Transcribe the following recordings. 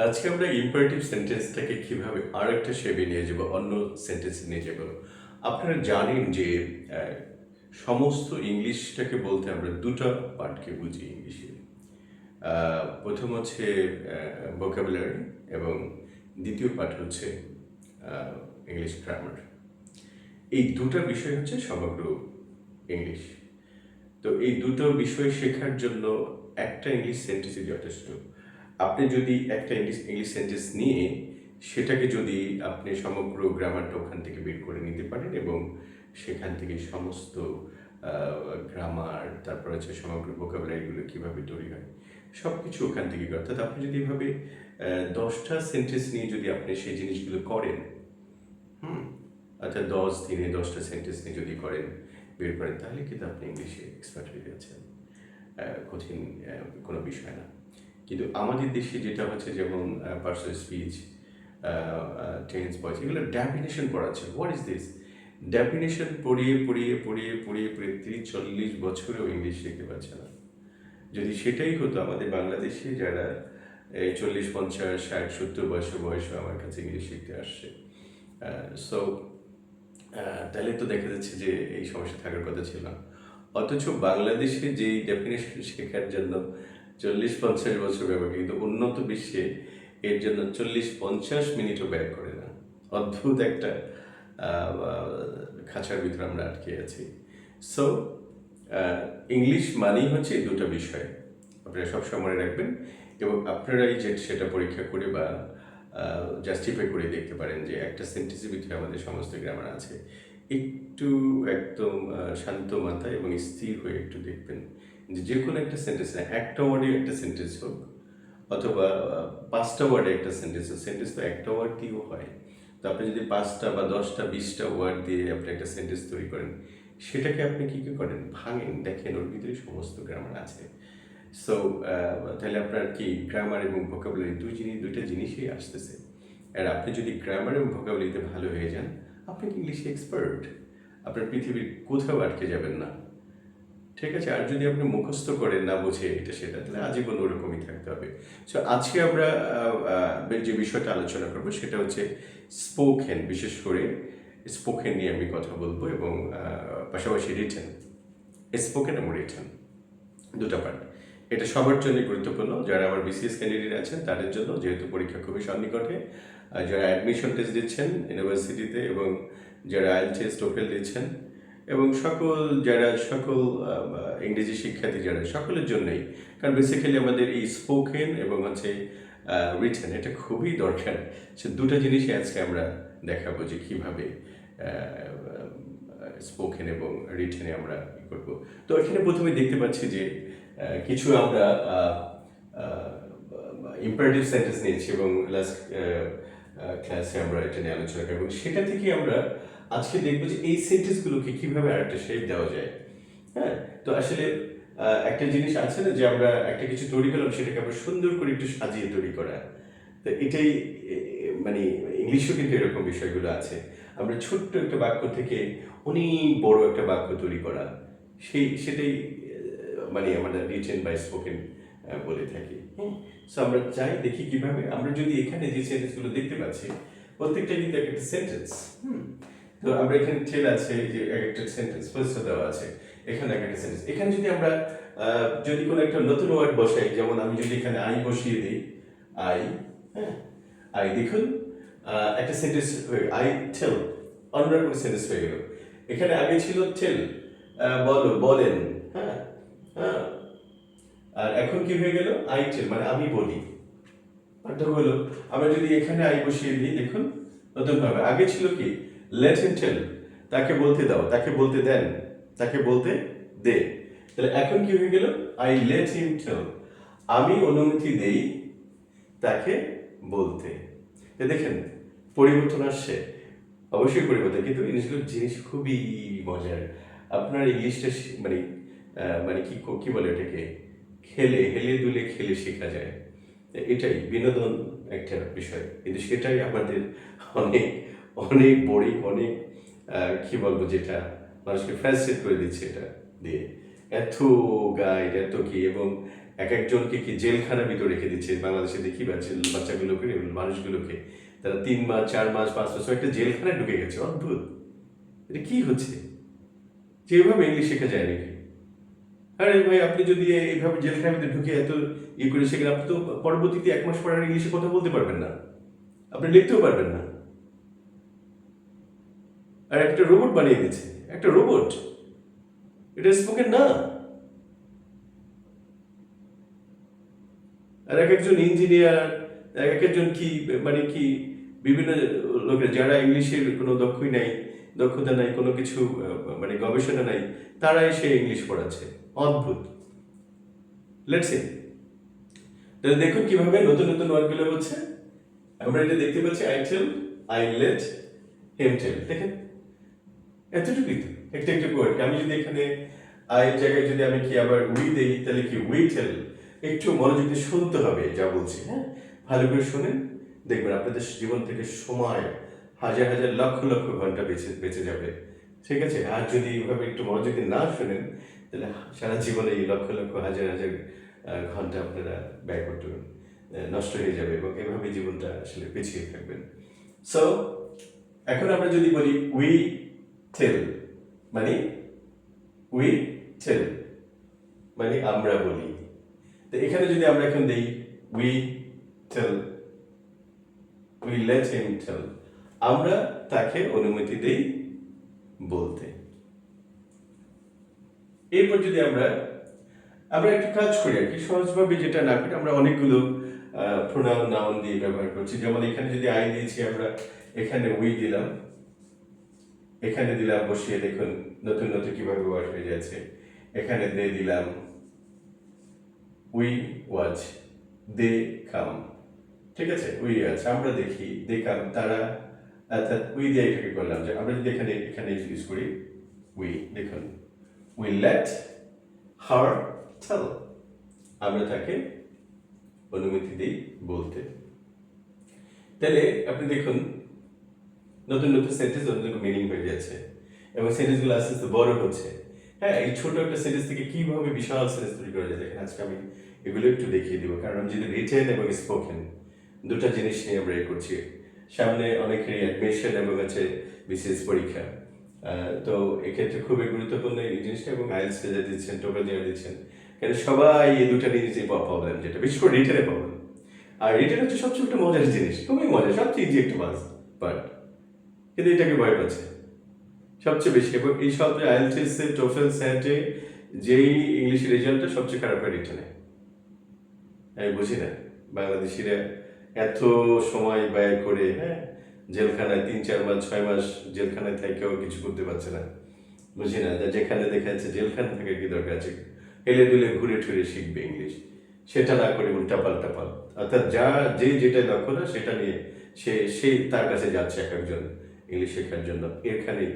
আজকে আমরা ইম্পারেটিভ সেন্টেন্সটাকে কিভাবে আরেকটা শেপে নিয়ে যাব, অন্য সেন্টেন্সে নিয়ে যাব। আপনারা জানেন যে আহ, সমস্ত ইংলিশটাকে বলতে আমরা দুটো পার্টকে বুঝি ইংলিশে। প্রথম হচ্ছে ভোকাবুলারি এবং দ্বিতীয় পার্ট হচ্ছে ইংলিশ গ্রামার। এই দুটো বিষয় হচ্ছে সমগ্র ইংলিশ। তো এই দুটো বিষয় শেখার জন্য একটা ইংলিশ সেন্টেন্সই যথেষ্ট। আপনি যদি একটা ইংলিশ ইংলিশ সেন্টেন্স নিয়ে সেটাকে যদি আপনি সমগ্র গ্রামারটা ওখান থেকে বের করে নিতে পারেন এবং সেখান থেকে সমস্ত গ্রামার, তারপর হচ্ছে সমগ্র ভোকাবুলারিগুলো কীভাবে তৈরি হয়, সব কিছু ওখান থেকে অর্থাৎ আপনি যদি এভাবে 10টা সেন্টেন্স নিয়ে যদি আপনি সেই জিনিসগুলো করেন, অর্থাৎ 10 দিনে 10টা সেন্টেন্স নিয়ে যদি করেন, বের করেন, তাহলে কিন্তু আপনি ইংলিশে এক্সপার্ট হয়ে যাচ্ছেন। কঠিন কোনো বিষয় না। কিন্তু আমাদের দেশে যেটা হচ্ছে, যেমন পার্সোনাল স্পিচ, টেন্স, ভয়েস, এগুলো ডেফিনেশন পড়াচ্ছে। What is this? ডেফিনেশন পড়িয়ে পড়িয়ে পড়িয়ে পড়িয়ে পড়িয়ে 30-40 বছরেও ইংলিশ শিখতে পারছে না। যদি সেটাই হতো আমাদের বাংলাদেশে যারা এই 40, 50, 60, 70 বছর বয়সে আমার কাছে ইংলিশ শিখতে আসছে, সো তাহলে তো দেখা যাচ্ছে যে এই সমস্যা থাকার কথা ছিল না। অথচ বাংলাদেশে যেই ডেফিনেশন শেখার জন্য 40-50 বছর ব্যয়, কিন্তু উন্নত বিশ্বে এর জন্য 40-50 মিনিটও ব্যয় করে না। অদ্ভুত একটা খাঁচার ভিতরে আমরা আটকে আছি। সো ইংলিশ মানেই হচ্ছে এই দুটো বিষয়, আপনারা সবসময় মনে রাখবেন এবং আপনারাই যে সেটা পরীক্ষা করে বা জাস্টিফাই করে দেখতে পারেন যে একটা সেন্টেন্সের ভিতরে আমাদের সমস্ত গ্রামার আছে। একটু একদম শান্ত মাথায় এবং স্থির হয়ে একটু দেখবেন যে কোনো একটা সেন্টেন্স না, একটা ওয়ার্ডে একটা সেন্টেন্স হোক অথবা 5টা ওয়ার্ডে একটা সেন্টেন্স হোক, সেন্টেন্স তো একটা ওয়ার্ড দিয়েও হয়। তো আপনি যদি 5টা বা 10টা 20টা ওয়ার্ড দিয়ে আপনি একটা সেন্টেন্স তৈরি করেন, সেটাকে আপনি কী করেন, ভাঙেন, দেখেন ওর ভিতরে সমস্ত গ্রামার আছে। সো তাহলে আপনার কি গ্রামার এবং ভোকাবুলারি দুইটা জিনিসই আসতেছে। আর আপনি যদি গ্রামার এবং ভোকাবুলারিতে ভালো হয়ে যান, আপনি ইংলিশে এক্সপার্ট, আপনার পৃথিবীর কোথাও আটকে যাবেন না। ঠিক আছে? আর যদি আপনি মুখস্থ করেন না বুঝে এটা সেটা, তাহলে আজীবন ওরকমই থাকতে হবে। সো আজকে আমরা যে বিষয়টা আলোচনা করবো সেটা হচ্ছে স্পোকেন, বিশেষ করে স্পোকেন নিয়ে আমি কথা বলবো এবং পাশাপাশি রিটেন, স্পোকেন এবং রিটেন দুটো পার্ট। এটা সবার জন্য গুরুত্বপূর্ণ। যারা আমার বিসিএস ক্যান্ডিডেট আছেন তাদের জন্য, যেহেতু পরীক্ষা খুবই সন্নিকটে, যারা অ্যাডমিশন টেস্ট দিচ্ছেন ইউনিভার্সিটিতে এবং যারা আইএলটিএস, টোফেল দিচ্ছেন এবং সকল ইংরেজি শিক্ষার্থী যারা, সকলের জন্যই। কারণ বেসিক্যালি আমাদের এই স্পোকেন এবং হচ্ছে রিটেন, এটা খুবই দরকার। সে দুটো জিনিসই আজকে আমরা দেখাবো যে কীভাবে স্পোকেন এবং রিটেনে আমরা ই করবো। তো এখানে প্রথমে দেখতে পাচ্ছি যে কিছু আমরা ইম্পারেটিভ সেন্টেন্স নিয়েছি এবং লাস্ট ক্লাসে আমরা এটা নিয়ে আলোচনা করব। সেটা থেকে আমরা আজকে দেখবো যে এই সেন্টেন্সগুলোকে কীভাবে আরেকটা শেপ দেওয়া যায়। হ্যাঁ, তো আসলে একটা জিনিস আছে না যে আমরা একটা কিছু তৈরি করলাম, সেটাকে আমরা সুন্দর করে একটু সাজিয়ে তৈরি করা। তো এটাই মানে ইংলিশেও কিন্তু এরকম বিষয়গুলো আছে। আমরা ছোট্ট একটা বাক্য থেকে অনেক বড় একটা বাক্য তৈরি করা, সেটাই মানে আমরা রিটেন বা স্পোকেন বলে থাকি। সো আমরা চাই দেখি কিভাবে আমরা যদি এখানে যে সেন্টেন্সগুলো দেখতে পাচ্ছি, প্রত্যেকটা কিন্তু একটা সেন্টেন্স। তো আমরা এখানে টেল আছে, যে একটা সেন্টেন্স ফার্স্ট দেওয়া আছে, এখানে একটা সেন্টেন্স। এখানে যদি আমরা যদি কোনো একটা নতুন ওয়ার্ড বসাই, যেমন আমি যদি এখানে আই বসিয়ে দিই, আই, হ্যাঁ, আই, দেখুন একটা সেন্টেন্স আই টেল, অন্যরকম সেন্টেন্স হয়ে গেল। এখানে আগে ছিল টেল, বলো, বলেন, হ্যাঁ হ্যাঁ, আর এখন কি হয়ে গেল, আই টেল, মানে আমি বলি। পার্থক্য হলো আমরা যদি এখানে আই বসিয়ে দিই, দেখুন নতুনভাবে, আগে ছিল কি লেট হিম টেল, তাকে বলতে দাও, তাকে বলতে দেন, তাকে বলতে দে। তাহলে এখন কি হয়ে গেল, আই লেট হিম টেল, আমি অনুমতি দেই তাকে বলতে। দেখেন পরিবর্তন আসছে, অবশ্যই পরিবর্তন, কিন্তু জিনিস খুবই মজার। আপনার ইংলিশটা মানে মানে কি বলে ওটাকে, খেলে হেলে দুলে খেলে শেখা যায়। এটাই বিনোদন একটা বিষয়, কিন্তু সেটাই আমাদের অনেক অনেক বোরিং, অনেক কি বলবো, যেটা মানুষকে ফ্রাস্ট্রেট করে দিচ্ছে এটা দিয়ে। এত গাইড, এত কি, এবং এক একজনকে কি জেলখানার ভিতরে রেখে দিচ্ছে বাংলাদেশে দেখি বাচ্চাগুলোকে মানুষগুলোকে তারা 3 মাস 4 মাস 5 বছর একটা জেলখানায় ঢুকে গেছে অদ্ভুত এটা কি হচ্ছে যেভাবে ইংলিশ শেখা যায় নাকি আরে ভাই আপনি যদি এইভাবে জেলখানার ভিতরে ঢুকে এত করে শেখেন আপনি তো পরবর্তীতে 1 মাস পর আর ইংলিশে কথা বলতে পারবেন না আপনি লিখতেও পারবেন না আর একটা রোবট বানিয়ে দিচ্ছে একটা রোবট এটা স্পোকেন না আর এক একজন ইঞ্জিনিয়ার এক একজন কি মানে কি বিভিন্ন লোকের যারা ইংলিশের কোনো দক্ষতা নাই কোনো কিছু মানে গবেষণা নাই তারা এসে ইংলিশ পড়াচ্ছে অদ্ভুত লেটস সি তাহলে দেখুন কিভাবে নতুন নতুন ওয়ার্ডগুলো হচ্ছে আমরা এটা দেখতে পাচ্ছি I tell I let him tell দেখেন এতটুকুই তো একটা একটা ওয়ার্ড আমি যদি এখানে আয়ের জায়গায় যদি আমি কি আবার উই দেই তাহলে কি উই টেল একটু মনোযোগ দিয়ে শুনতে হবে যা বলছি হ্যাঁ ভালো করে শুনেন দেখবেন আপনাদের জীবন থেকে সময় হাজার হাজার লক্ষ লক্ষ ঘন্টা বেঁচে যাবে ঠিক আছে আর যদি এইভাবে একটু মনোযোগ দিয়ে না শুনেন তাহলে সারা জীবনে এই লক্ষ লক্ষ হাজার হাজার ঘন্টা আপনারা ব্যয় করতে নষ্ট হয়ে যাবে এবং এভাবে জীবনটা আসলে পিছিয়ে থাকবেন সো এখন আমরা যদি বলি উই টেল মানে উই টেল মানে আমরা বলি তো এখানে যদি আমরা এখন দেই we tell we let him tell আমরা তাকে অনুমতি দেই বলতে এরপর যদি আমরা একটু কাজ করি আর কি সহজভাবে যেটা না করি আমরা অনেকগুলো প্রোনাউন নাউন দিয়ে ব্যবহার করছি যেমন এখানে যদি আই দিয়েছি আমরা এখানে উই দিলাম এখানে দিলাম বসিয়ে দেখুন নতুন নতুন কিভাবে ওয়ার্ড হয়ে যাচ্ছে এখানে দে দিলাম উই ওয়াচ দে কাম ঠিক আছে উই আছে আমরা দেখি দে কাম তারা অর্থাৎ উই দিয়ে এটাকে করলাম যে আমরা যদি এখানে ইউজ করি উই দেখুন উই লেট হার টেল আমরা তাকে অনুমতি দিই বলতে তাহলে আপনি দেখুন নতুন নতুন সেন্টেন্স নতুন মিনিং হয়ে যাচ্ছে এবং সেন্টেন্সগুলো আস্তে আস্তে বড় হচ্ছে হ্যাঁ এই ছোট একটা সেন্টেন্স থেকে কিভাবে বিশাল সেন্টেন্স তৈরি করা যায় দেখেন আজকে আমি এগুলো একটু দেখিয়ে দিব কারণ আমি যদি রিটেন এবং স্পোকেন দুটা জিনিস নিয়ে আমরা করছি সামনে অনেকেরই অ্যাডমিশন এবং আছে বিসিএস পরীক্ষা তো এক্ষেত্রে খুবই গুরুত্বপূর্ণ এই জিনিসটা এবং আইএলটিএস যা দিচ্ছেন টোকেন যারা দিচ্ছেন কারণ সবাই এই দুটা নিয়ে যে প্রবলেম যেটা বিশেষ করে রিটেনের প্রবলেম আর রিটেন হচ্ছে সবচেয়ে একটা মজার জিনিস খুবই মজা সবচেয়ে ইজি একটা পার্ট কিন্তু এটাকে ভয় পাচ্ছে সবচেয়ে বেশি এবং এই সব আইএলটিএস টোফেল স্যাটে যেই ইংলিশের রেজাল্টটা সবচেয়ে খারাপ হয় রিটেনে আমি বুঝি না বাংলাদেশিরা এত সময় ব্যয় করে হ্যাঁ জেলখানায় 3-4 মাস 6 মাস জেলখানায় থেকেও কিছু করতে পারছে না বুঝি না যেখানে দেখা যাচ্ছে জেলখানা থেকে কি দরকার আছে হেলে দুলে ঘুরে ঠুরে শিখবে ইংলিশ সেটা না করে উল্টাপাল্টা অর্থাৎ যেটা দক্ষ না সেটা নিয়ে সে তার কাছে যাচ্ছে এক একজন ইংলিশ শেখার জন্য এখানেই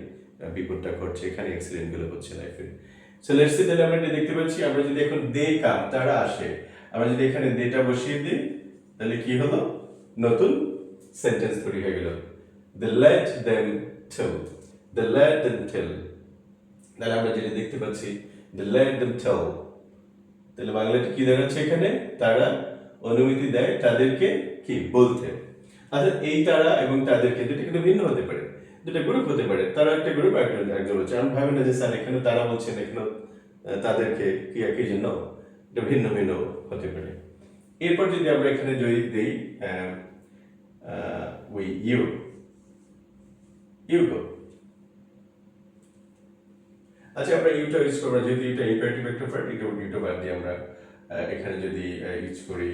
বিপদটা ঘটছে এখানে অ্যাক্সিডেন্টগুলো হচ্ছে লাইফে সো লেটস সি তাহলে আমরা দেখতে পাচ্ছি আমরা যদি এখন দে কাম তারা আসে আমরা যদি এখানে দেটা বসিয়ে দিই তাহলে কি হলো নতুন সেন্টেন্স তৈরি হয়ে গেল they let them tell they let them tell তাহলে আমরা যেটা দেখতে পাচ্ছি দে লেট দেম টেল তাহলে বাংলাতে কি দাঁড়াচ্ছে এখানে তারা অনুমতি দেয় তাদেরকে কি বলতে আচ্ছা এই তারা এবং তাদেরকে দুটো কিন্তু ভিন্ন হতে পারে দুটো গ্রুপ হতে পারে তারা একটা গ্রুপ একজন হচ্ছে আমি ভাবি না যে স্যার এখানে তারা বলছেন এখানে তাদেরকে কি একই জন্য এটা ভিন্ন ভিন্ন হতে পারে এরপর যদি আমরা এখানে যদি দিই উই ইউ গো আচ্ছা আমরা ইউটা ইউজ করবো যেহেতু এটা ইম্পারেটিভ একটা পার্ট ইউটা বাদ দিয়ে আমরা এখানে যদি ইউজ করি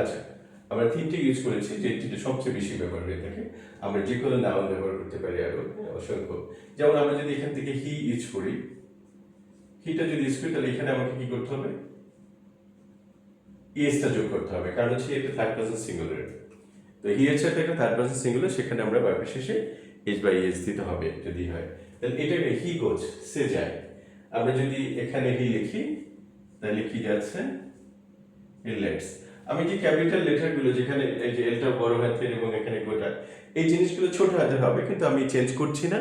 আচ্ছা আমরা তিনটে ইউজ করেছি যে তিনটে সবচেয়ে বেশি ব্যবহার হয়ে থাকে আমরা যে কোনো নাউন ব্যবহার করতে পারি আরো অসংখ্য যেমন আমরা যদি এখান থেকে হি ইউজ করি হিটা যদি ইউজ করি তাহলে এখানে আমাকে কি করতে হবে ইএসটা যোগ করতে হবে কারণ হচ্ছে এটা থার্ড পারসন সিঙ্গুলার তো হি এর সাথে একটা থার্ড পারসন সিঙ্গুলার সেখানে আমরা ভার্বের শেষে এইচ বাই এস দিতে হবে যদি হয় তাহলে এটাকে হি গোজ সে যায় আমরা যদি এখানে হি লিখি তাহলে কি যাচ্ছে হি লেটস আমি যে ক্যাপিটাল লেটারগুলো যেখানে এই যে এলটা বড় হাতের এবং এখানে গোটা, এই জিনিসগুলো ছোট হাতের হবে, কিন্তু আমি চেঞ্জ করছি না।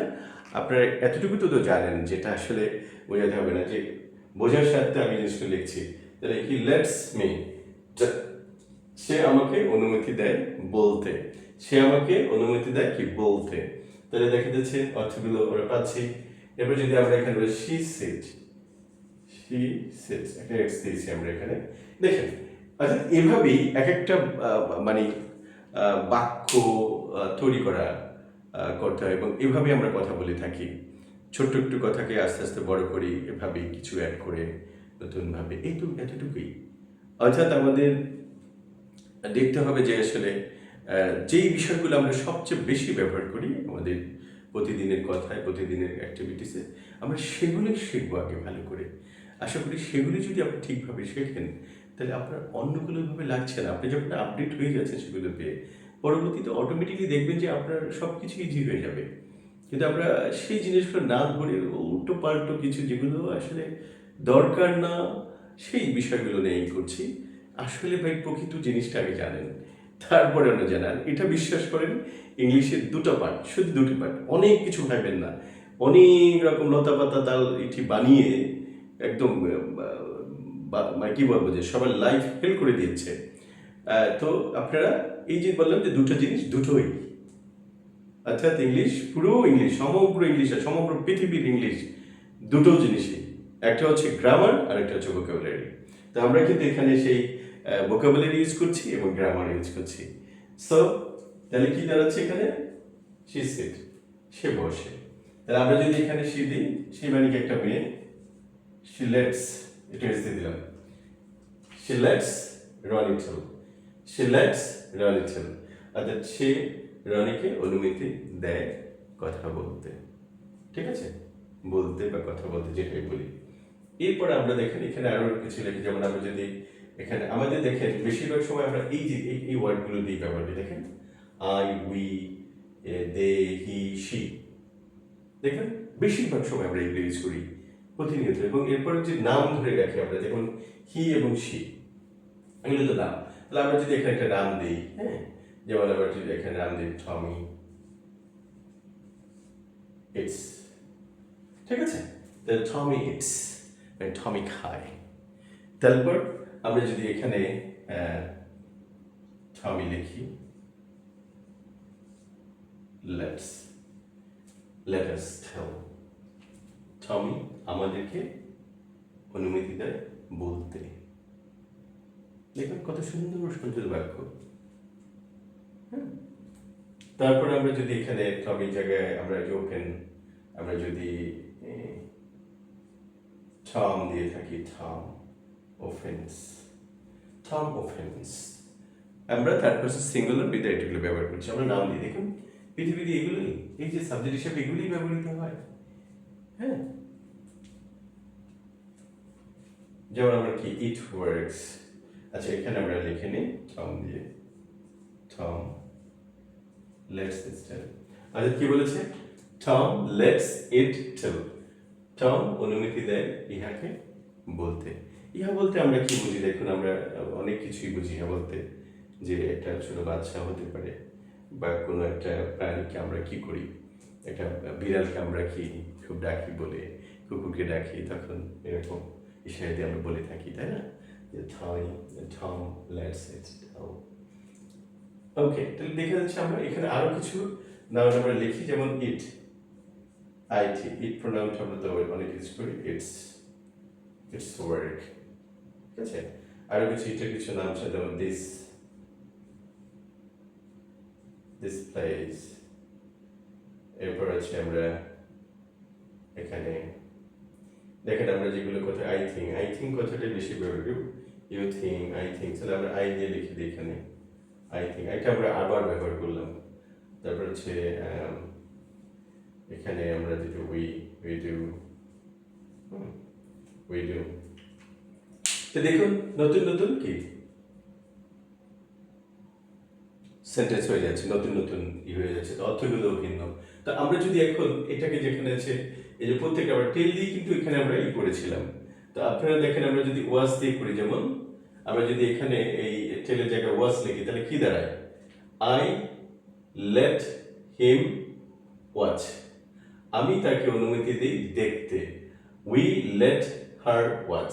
আপনারা এতটুকু তো জানেন, যেটা আসলে বোঝাতে হবে না, যে বোঝার সাথে আমি জিনিসটা লিখছি। তাহলে হি লেটস মি, সে আমাকে অনুমতি দেয় বলতে, সে আমাকে অনুমতি দেয় কি বলতে। তাহলে দেখা যাচ্ছে অর্থগুলো আমরা পাচ্ছি। এরপর যদি আমরা এখানে বলি শি সিট, শি সিটস, একটা এক্স দিয়েছি আমরা এখানে, দেখেন। অর্থাৎ এভাবেই এক একটা মানে বাক্য তৈরি করা করতে হয়, এবং এভাবে আমরা কথা বলে থাকি। ছোট্ট একটু কথাকে আস্তে আস্তে বড় করি, এভাবেই কিছু অ্যাড করে নতুনভাবে, এই তো এতটুকুই। অর্থাৎ আমাদের দেখতে হবে যে আসলে যেই বিষয়গুলো আমরা সবচেয়ে বেশি ব্যবহার করি আমাদের প্রতিদিনের কথায়, প্রতিদিনের অ্যাক্টিভিটিসে, আমরা সেগুলি শিখবো আগে ভালো করে। আশা করি সেগুলি যদি আপনি ঠিকভাবে শেখেন, তাহলে আপনার অন্যগুলো ভাবে লাগছে না। আপনি যখন আপডেট হয়ে যাচ্ছেন সেগুলো পেয়ে, পরবর্তীতে অটোমেটিকলি দেখবেন যে আপনার সব কিছু ইজি হয়ে যাবে। কিন্তু আমরা সেই জিনিসগুলো না ধরে উল্টো পাল্টো কিছু, যেগুলো আসলে দরকার না, সেই বিষয়গুলো নিয়েই করছি। আসলে ভাই প্রকৃত জিনিসটা আগে জানেন, তারপরে অন্য জানান। এটা বিশ্বাস করেন, ইংলিশের দুটো পার্ট, শুধু দুটো পার্ট, অনেক কিছু ভাববেন না। অনেক রকম লতাপাতা তাল এটি বানিয়ে একদম মানে কি বলবো, যে সবার লাইফ ফেল করে দিচ্ছে। তো আপনারা এই যে বললাম যে দুটো জিনিস, দুটোই, অর্থাৎ ইংলিশ, পুরো ইংলিশ, সমগ্র ইংলিশ আর সমগ্র পৃথিবীর ইংলিশ, দুটো জিনিসই, একটা হচ্ছে গ্রামার আর একটা হচ্ছে ভোকাবুলারি। তো আমরা কিন্তু এখানে সেই ভোকাবুলারি ইউজ করছি এবং গ্রামার ইউজ করছি। সো তাহলে কি দাঁড়াচ্ছে এখানে, শি সিট, সে বসে। তাহলে আমরা যদি এখানে শি দিই, সে মানে কি একটা মেয়ে, শি লেটস, এটা এস দিয়ে দিলাম, she lets Rony tell, she lets Rony tell, অর্থাৎ সে রনিকে অনুমতি দেয় কথা বলতে। ঠিক আছে, বলতে বা কথা বলতে, যেটাই বলি। এরপর আমরা দেখেন এখানে আরো কিছু লিখি, যেমন আমরা যদি এখানে আমাদের দেখেন বেশিরভাগ সময় আমরা এই যে এই ওয়ার্ডগুলো দিয়ে ব্যবহার করি। দেখেন I, we, they, he, she, দেখবেন বেশিরভাগ সময় আমরা এগুলো ইউজ করি প্রতিনিয়ত। এবং এরপরে যে নাম ধরে রাখি আমরা, যেমন হি এবং শি, এগুলো তো নাম। তাহলে আমরা যদি এখানে একটা নাম দিই, হ্যাঁ, যেমন আমরা যদি এখানে নাম দিই টমি, ইটস, ঠিক আছে, তাহলে টমি ইটস, মানে টমি খায়। তারপর আমরা যদি এখানে টমি লিখি, লেটস, লেট আস টেল, টমি আমাদেরকে অনুমতি দেয় বলতে। দেখবেন কত সুন্দর সুন্দর বাক্য। তারপর আমরা যদি এখানে টমির জায়গায় আমরা যে ওপেন, আমরা যদি টম দিয়ে থাকি, টম অফেন্স, টম অফেন্স, আমরা থার্ড পারসন সিঙ্গুলার বিদায় এগুলো ব্যবহার করছি। আমরা নাম দিয়ে দেখুন পৃথিবীতে এগুলোই, এই যে সাবজেক্ট হিসেবে এগুলোই ব্যবহৃত হয়। হ্যাঁ, যেমন আমরা কি ইট ওয়ার্কস, আচ্ছা এখানে আমরা লিখে নিই টম দিয়ে, টম লেটস ইট টেল। আচ্ছা কি বলেছে, Tom lets it tell, Tom অনুমতি দেয় ইহাকে বলতে। ইহা বলতে আমরা কি বুঝি, দেখুন আমরা অনেক কিছুই বুঝি ইহা বলতে, যে একটা ছোট বাচ্চা হতে পারে, বা কোনো একটা প্রাণীকে আমরা কি করি, একটা বিড়ালকে আমরা কি খুব ডাকি বলে, কুকুরকে ডাকি, তখন এরকম ইশারা দিয়ে আমরা বলে থাকি, তাই না, যে টম লেটস ইট টেল। ওকে, তাহলে দেখা যাচ্ছে আমরা এখানে আরো কিছু নাউন আমরা লিখি, যেমন ইট, আইটি, ইট প্রোনাউন আমরা তো অনেক ইউজ করি, ইটস, ইটস ওয়ার্ক। ঠিক আছে, আরো কিছু ইটের কিছু নাম আছে, যেমন দিস, দিস প্লেস। এরপর আছে আমরা এখানে দেখেন আমরা যেগুলো কথা, আই থিঙ্ক কথাটা বেশি ব্যবহার করি, ইউ থিঙ্ক, আই থিঙ্ক, তাহলে আমরা আই দিয়ে লিখে দিই এখানে, আই থিঙ্ক, এটা আমরা আবার ব্যবহার করলাম। তারপর হচ্ছে এখানে আমরা যেটা উই ডু, তো দেখুন নতুন নতুন কি সেন্টেন্স হয়ে যাচ্ছে, নতুন নতুন হয়ে যাচ্ছে, তো অর্থগুলোও ভিন্ন। তো আমরা যদি এখন এটাকে যেখানে আছে, এই যে প্রত্যেকটা আমরা টেল দিয়ে কিন্তু এখানে আমরা করেছিলাম। তো আপনারা দেখেন আমরা যদি ওয়াজ দিয়ে করি, যেমন আমরা যদি এখানে এই টেলের জায়গায় ওয়াজ লিখি তাহলে কি দাঁড়ায়? I let him watch. আমি তাকে অনুমতি দিই দেখতে। We let her watch.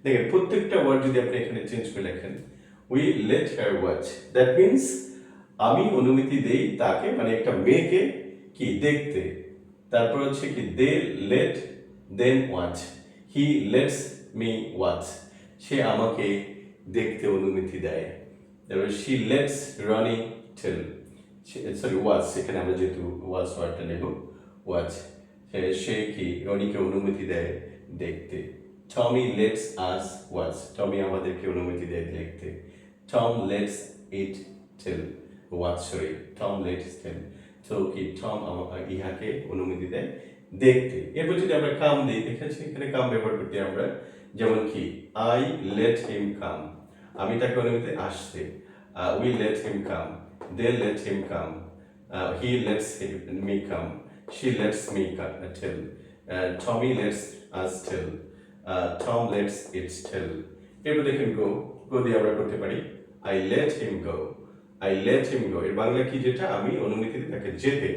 দেখেন প্রত্যেকটা ওয়ার্ড যদি আপনি এখানে চেঞ্জ করে লেখেন, we let her watch, that means আমি অনুমতি দেই তাকে, মানে একটা মেয়েকে কি দেখতে। তারপর হচ্ছে কি they let them watch, he lets me watch, সে আমাকে দেখতে অনুমতি দেয়। তারপর she lets Rony tell, sorry watch, এখানে আমরা যেহেতু ওয়াচ ওয়ার্ডটা নেব, ওয়াচ, সে কি রনিকে অনুমতি দেয় দেখতে। টমি লেটস আস ওয়াচ, টমি আমাদেরকে অনুমতি দেয় দেখতে। Tom lets it tell watch, sorry Tom lets tell, তো কি টম ইহাকে অনুমতি দেয় দেখতে। এরপর যদি আমরা কাম দিই, দেখেছি এখানে কাম ব্যবহার করতে আমরা, যেমন কি আই লেট হিম কাম, আমি তাকে অনুমতি আসতে। We let him come, they let him come, he lets me come, she lets me tell, Tommy lets us tell, Tom lets it tell. এরপর দেখেন go, go দিয়ে আমরা করতে পারি I let him go, I let him go, এর বাংলা কি যেটা, আমি অনুমতি দিই তাকে যেতে।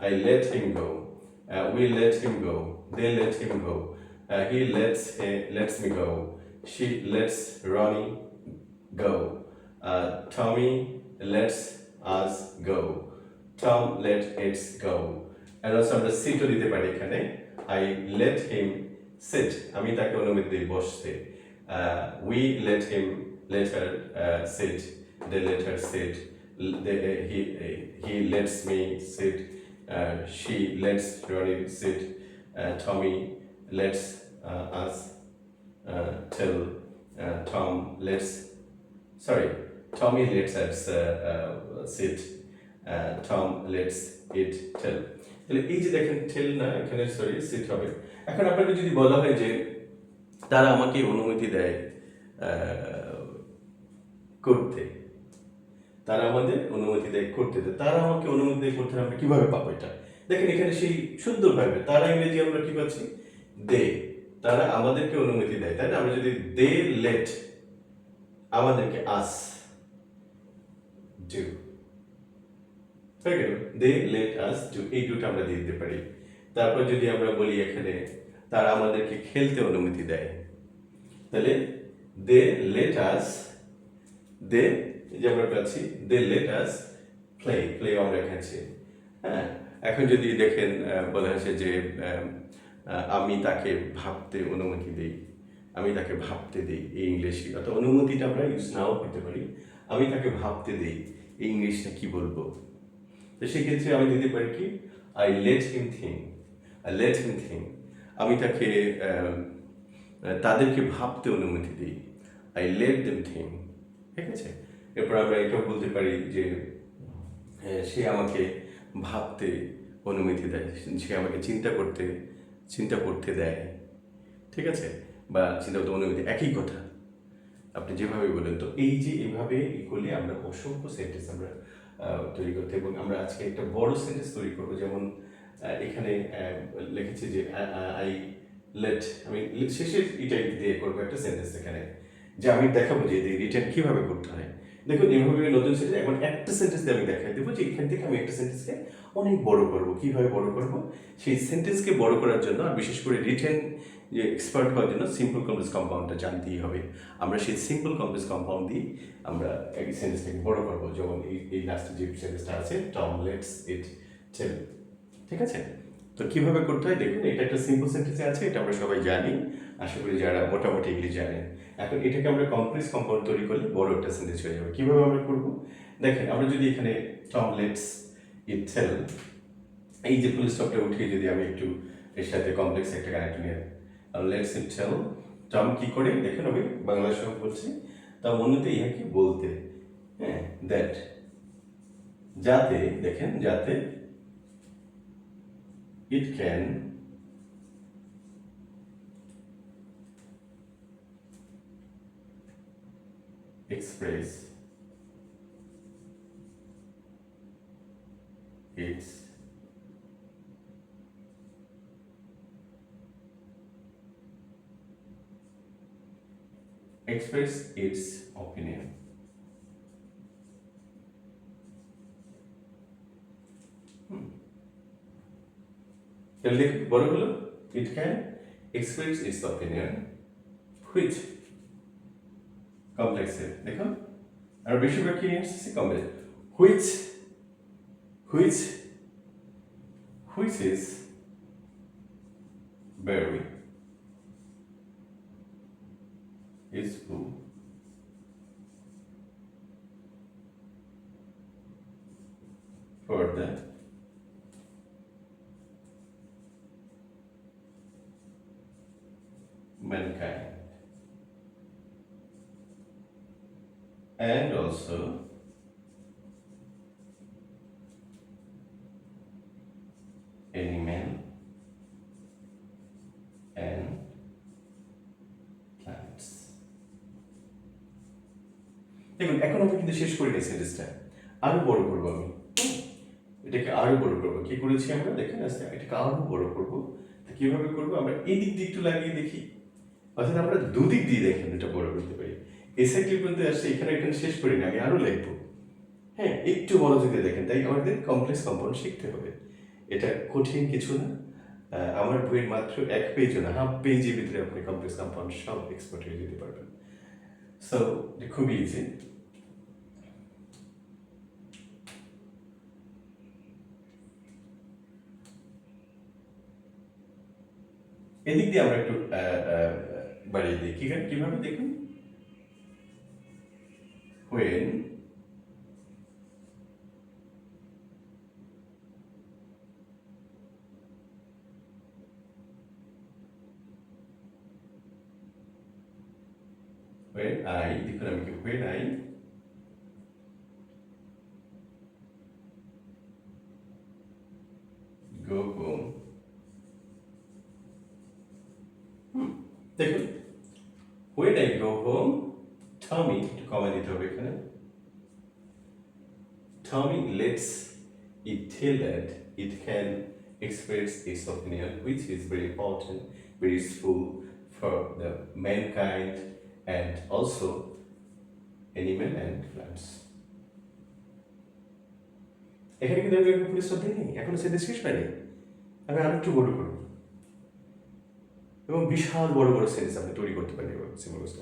I let him go, we let him go, they let him go, he lets me go, she lets Ronnie go, Tommy lets us go, Tom let it go. And also আমরা সিটও দিতে পারি এখানে, I let him sit, আমি তাকে অনুমতি দিই বসতে। We let him let her sit, they let her sit, he lets me sit, she lets Ronnie sit, Tommy lets us tell, Tommy lets us sit, Tom lets it tell. তাহলে এই যে দেখেন টেল না, এখানে সরি সিট হবে। এখন আপনাকে যদি বলা হয় যে তারা আমাকে অনুমতি দেয় করতে, তারা আমাদের অনুমতি দেয় করতে, তারা আমাকে অনুমতি দেয় করতে, আমরা কিভাবে পাবো এটা? দেখেন এখানে সেই সুন্দরভাবে তারা ইংরেজি আমরা কি পাচ্ছি, দে, তারা আমাদেরকে অনুমতি দেয়, তাই না? আমরা যদি দে লেট আমাদেরকে আস ডু, হয়ে গেল, দে লেট আস ডু, এই দুটো আমরা দিয়ে দিতে পারি। তারপর যদি আমরা বলি এখানে তারা আমাদেরকে খেলতে অনুমতি দেয়, তাহলে দে লেট আস, দে যে আমরা পাচ্ছি they let us play, play আমরা এখানে। হ্যাঁ, এখন যদি দেখেন বলা হয়েছে যে আমি তাকে ভাবতে অনুমতি দিই, আমি তাকে ভাবতে দিই, এই ইংলিশে, অর্থাৎ অনুমতিটা আমরা ইউজ নাও করতে পারি, আমি তাকে ভাবতে দিই, এই ইংলিশটা কি বলবো? তো সেক্ষেত্রে আমি দিতে পারি কি I let him think, I let him think, আমি তাকে তাদেরকে ভাবতে অনুমতি দিই, আই লেট দেম থিঙ্ক, ঠিক আছে? এরপর আমরা এটাও বলতে পারি যে সে আমাকে ভাবতে অনুমতি দেয়, সে আমাকে চিন্তা করতে দেয়, ঠিক আছে? বা চিন্তা করতে অনুমতি, একই কথা আপনি যেভাবে বলেন। তো এই যে এইভাবে করলে আমরা অসংখ্য সেন্টেন্স আমরা তৈরি করতে, এবং আমরা আজকে একটা বড় সেন্টেন্স তৈরি করবো। যেমন এখানে লিখেছি যে আই লেট, আমি শেষের এটাই দিয়ে করবো একটা সেন্টেন্স এখানে, যে আমি দেখাবো যে রিটার্ন কিভাবে করতে হয়। দেখুন এইভাবে নতুন সেন্টেন্স, এখন একটা সেন্টেন্স দিয়ে আমি দেখাই দেবো যে এখান থেকে আমি একটা সেন্টেন্সকে অনেক বড় করবো। কিভাবে বড় করবো? সেই সেন্টেন্সকে বড় করার জন্য, আর বিশেষ করে রিটেন যে এক্সপার্ট হওয়ার জন্য সিম্পল কমপ্লেক্স কম্পাউন্ডটা জানতেই হবে। আমরা সেই সিম্পল কমপ্লেক্স কম্পাউন্ড দিয়ে আমরা এই সেন্টেন্সটাকে বড় করবো। যেমন এই লাস্টে যে সেন্টেন্সটা আছে, টম লেটস ইট টেল, ঠিক আছে? তো কিভাবে করতে হয় দেখুন, এটা একটা সিম্পল সেন্টেন্সে আছে, এটা আমরা সবাই জানি, আশা করি যারা মোটামুটি ইংলিশ জানেন। এখন এটাকে আমরা কমপ্লেক্স কম্পাউন্ড তৈরি করলে বড় একটা সেন্টেন্স হয়ে যাবে। কিভাবে আমরা করবো দেখেন, আমরা যদি এখানে টম লেটস ইট টেল, এই যে ফুল স্টপটা উঠিয়ে যদি আমি একটু এর সাথে কমপ্লেক্স একটা কানেক্ট নিয়ে লেটস ইট টেল, টম কি করে দেখেন, আমি বাংলা শব্দ বলছি, তা মনেতে ইহাকে বলতে, হ্যাঁ, দ্যাট, যাতে, দেখেন যাতে, it can express its express its opinion. তাহলে বড় হলো it can express its opinion which complex দেখো আর বেশিরভাগ কি এসেছে complex which is very useful for the mankind and also animal and plants. দেখুন এখন আমি কিন্তু শেষ করি সেন্টেন্সটা আরো বড় করবো আমি এটাকে আরো বড় করবো কি করেছি আমরা দেখেন আস্তে এটাকে আরো বড় করবো কিভাবে করবো আমরা এই দিক দিয়ে একটু লাগিয়ে দেখি অর্থাৎ আমরা দুদিক দিয়ে দেখেন এটা বড় করতে পারি এক্স্যাক্টলি পর্যন্ত আসছে এখানে শেষ করি না আমি আরো লিখবো হ্যাঁ একটু মনোযোগ দিয়ে দেখেন তাই আমাদের কমপ্লেক্স কম্পাউন্ড শিখতে হবে এটা কঠিন কিছু না আমার বইয়ের মাত্র 1 পেজও না হাফ পেজের ভিতরে আপনি কমপ্লেক্স কম্পাউন্ড সব এক্সপার্ট হয়ে যেতে পারবেন সো এটা খুবই ইজি এদিক দিয়ে আমরা একটু বাড়িয়ে দিই কিভাবে দেখুন when I দেখুন আমি কি when I go home দেখুন when I go home Tommy একটু কমা দিতে হবে এখানে Tommy lets it tell that it can express its opinion which is very important very useful for the mankind and also animal and plants এখানে কিন্তু আমি পুরো সব দিইনি এখনো সেন্টেন্স শেষ হয়নি আমি আরো একটু বড় করব এবং বিশাল বড় বড় সেন্টেন্স আপনি তৈরি করতে পারেন সিম্বল বুঝতে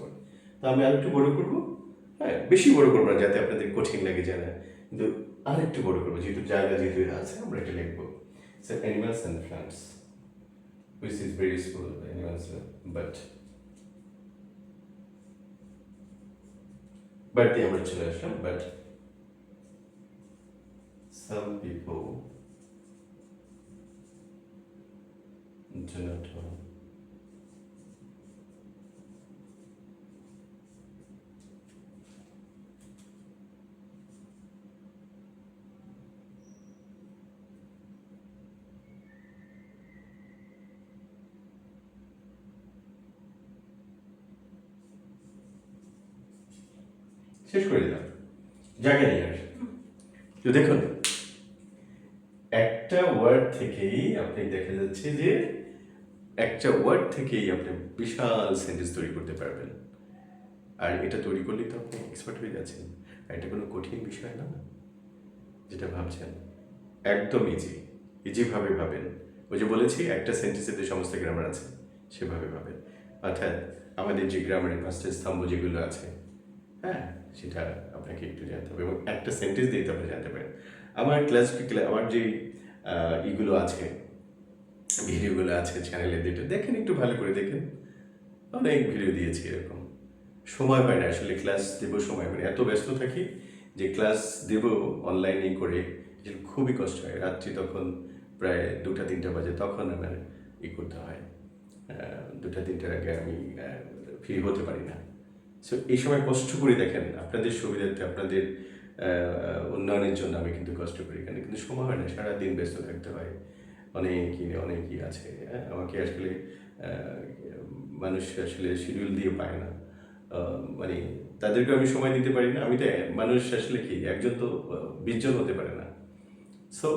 তো আমি আর একটু বড় করবো হ্যাঁ বেশি বড় করবো না যাতে আপনাদের কঠিন লাগে যায় না কিন্তু আর একটু বড় করবো যেহেতু জায়গা যেহেতু আছে আমরা এটা লিখবো so animals and plants which is very useful animals but দিয়ে আমরা চলে আসলাম but some people do not know শেষ করে দিলাম জায়গা নেই আর তো দেখুন একটা ওয়ার্ড থেকেই আপনি দেখা যাচ্ছে যে একটা ওয়ার্ড থেকেই আপনি বিশাল সেন্টেন্স তৈরি করতে পারবেন আর এটা তৈরি করলে তো আপনি এক্সপার্ট হয়ে যাচ্ছেন আর এটা কোনো কঠিন বিষয় না যেটা ভাবছেন একদম ইজিভাবে ভাবেন ওই যে বলেছি একটা সেন্টেন্সেতে সমস্ত গ্রামার আছে সেভাবে ভাবেন অর্থাৎ আমাদের যে গ্রামারের 5টা স্তম্ভ যেগুলো আছে হ্যাঁ সেটা আপনাকে একটু জানতে হবে এবং একটা সেন্টেন্স দিয়ে আপনি জানতে পারেন আমার আমার যে ইগুলো আছে ভিডিওগুলো আছে চ্যানেলে দুটো দেখেন একটু ভালো করে দেখেন অনেক ভিডিও দিয়েছি এরকম সময় পাই না আসলে ক্লাস দেবো সময় পাই এত ব্যস্ত থাকি যে ক্লাস দেব অনলাইনে করে খুবই কষ্ট হয় রাত্রি তখন প্রায় 2টা-3টা বাজে তখন আমার করতে হয় 2টা-3টার আগে আমি ফ্রি হতে পারি না সো এই সময় কষ্ট করে দেখেন আপনাদের সুবিধার্থে আপনাদের উন্নয়নের জন্য আমি কিন্তু কষ্ট করি এখানে কিন্তু সময় হয় না সারাদিন ব্যস্ত থাকতে হয় অনেকই আছে আমাকে আসলে মানুষ আসলে শিডিউল দিয়ে পায় না মানে তাদেরকে আমি সময় দিতে পারি না আমি তো মানুষ আসলে কি একজন তো 20 জন হতে পারে না সো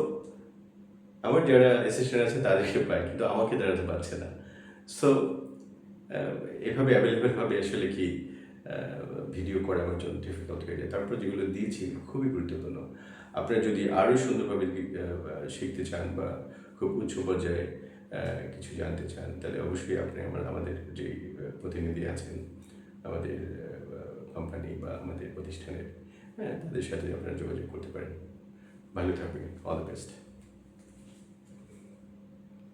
আমার যারা অ্যাসিস্ট্যান্ট আছে তাদেরকে পায় কিন্তু আমাকে দাঁড়াতে পারছে না সো এভাবে অ্যাভেলেবেল ভাবে আসলে কি ভিডিও করা আমার জন্য ডিফিকাল্ট হয়ে যায়। তারপর যেগুলো দিয়েছি খুবই গুরুত্বপূর্ণ। আপনারা যদি আরও সুন্দরভাবে শিখতে চান বা খুব উচ্চ পর্যায়ে কিছু জানতে চান, তাহলে অবশ্যই আপনি আমাদের যেই প্রতিনিধি আছেন আমাদের কোম্পানি বা আমাদের প্রতিষ্ঠানের, হ্যাঁ, তাদের সাথে আপনারা যোগাযোগ করতে পারেন। ভালো থাকবেন। All the best.